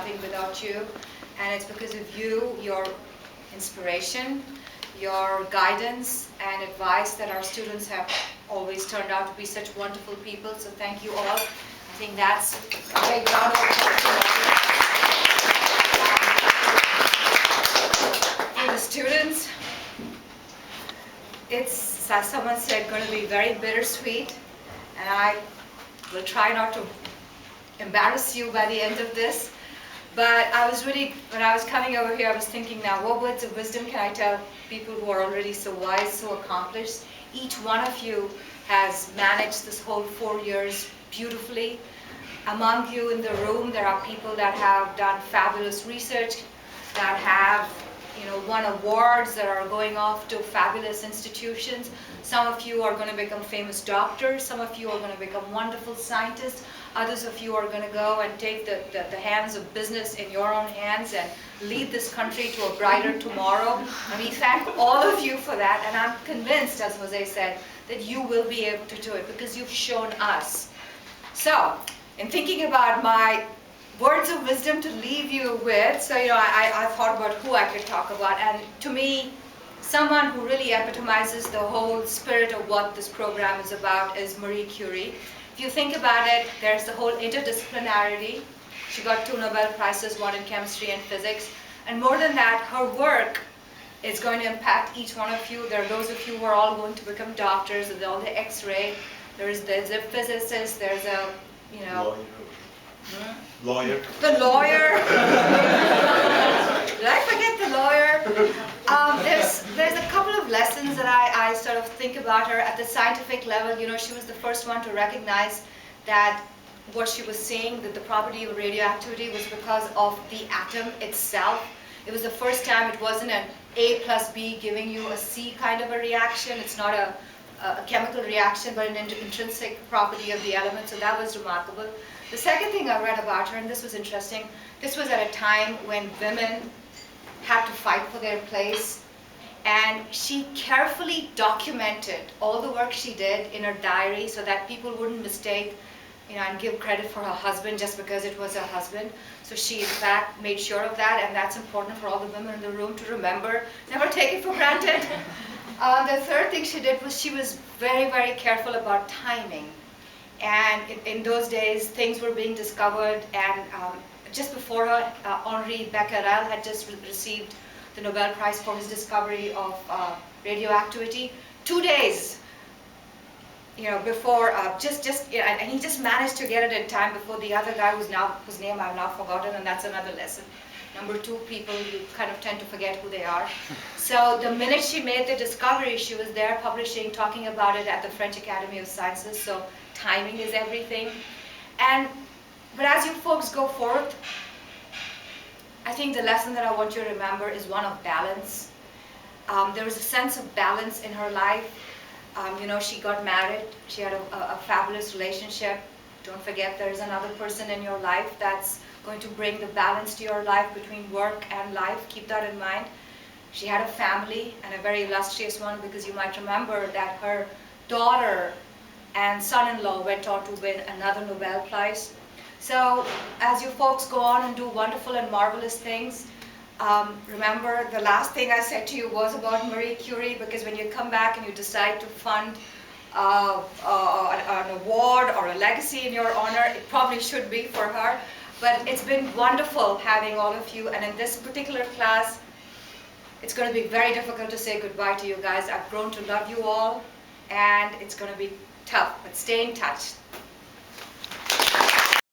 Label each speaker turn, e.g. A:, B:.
A: nothing without you. And it's because of you, your inspiration, your guidance and advice that our students have always turned out to be such wonderful people. So thank you all. I think that's a big round of applause. For the students, it's, as someone said, going to be very bittersweet, and I will try not to embarrass you by the end of this. But I was really, when I was coming over here, I was thinking, now what words of wisdom can I tell people who are already so wise, so accomplished? Each one of you has managed this whole 4 years beautifully. Among you in the room, there are people that have done fabulous research, that have won awards, that are going off to fabulous institutions. Some of you are going to become famous doctors. Some of you are going to become wonderful scientists. Others of you are going to go and take the hands of business in your own hands and lead this country to a brighter tomorrow. And we thank all of you for that. And I'm convinced, as Jose said, that you will be able to do it because you've shown us. So, in thinking about my words of wisdom to leave you with, so I thought about who I could talk about, and to me, someone who really epitomizes the whole spirit of what this program is about is Marie Curie. If you think about it, there's the whole interdisciplinarity. She got 2 Nobel Prizes, one in chemistry and physics, and more than that, her work is going to impact each one of you. There are those of you who are all going to become doctors, there's all the X-ray, there's a physicist, there's a,
B: Lawyer.
A: The lawyer. Did I forget the lawyer? There's a couple of lessons that I sort of think about her at the scientific level. She was the first one to recognize that what she was saying, that the property of radioactivity was because of the atom itself. It was the first time it wasn't an A plus B giving you a C kind of a reaction. It's not a chemical reaction, but an intrinsic property of the element. So that was remarkable. The second thing I read about her, and this was interesting, this was at a time when women had to fight for their place, and she carefully documented all the work she did in her diary so that people wouldn't mistake, and give credit for her husband just because it was her husband. So she, in fact, made sure of that, and that's important for all the women in the room to remember. Never take it for granted. The third thing she did was she was very, very careful about timing. And in those days, things were being discovered, and just before her, Henri Becquerel had just received the Nobel Prize for his discovery of radioactivity. 2 days, before, and he just managed to get it in time before the other guy whose name I've now forgotten, and that's another lesson. Number 2, people, you kind of tend to forget who they are. So the minute she made the discovery, she was there publishing, talking about it at the French Academy of Sciences. So timing is everything. But as you folks go forth, I think the lesson that I want you to remember is one of balance. There was a sense of balance in her life. She got married. She had a fabulous relationship. Don't forget, there's another person in your life that's going to bring the balance to your life between work and life. Keep that in mind. She had a family, and a very illustrious one, because you might remember that her daughter and son-in-law went on to win another Nobel Prize. So as you folks go on and do wonderful and marvelous things, remember the last thing I said to you was about Marie Curie, because when you come back and you decide to fund an award or a legacy in your honor, it probably should be for her. But it's been wonderful having all of you, and in this particular class, it's going to be very difficult to say goodbye to you guys. I've grown to love you all, and it's going to be tough, but stay in touch.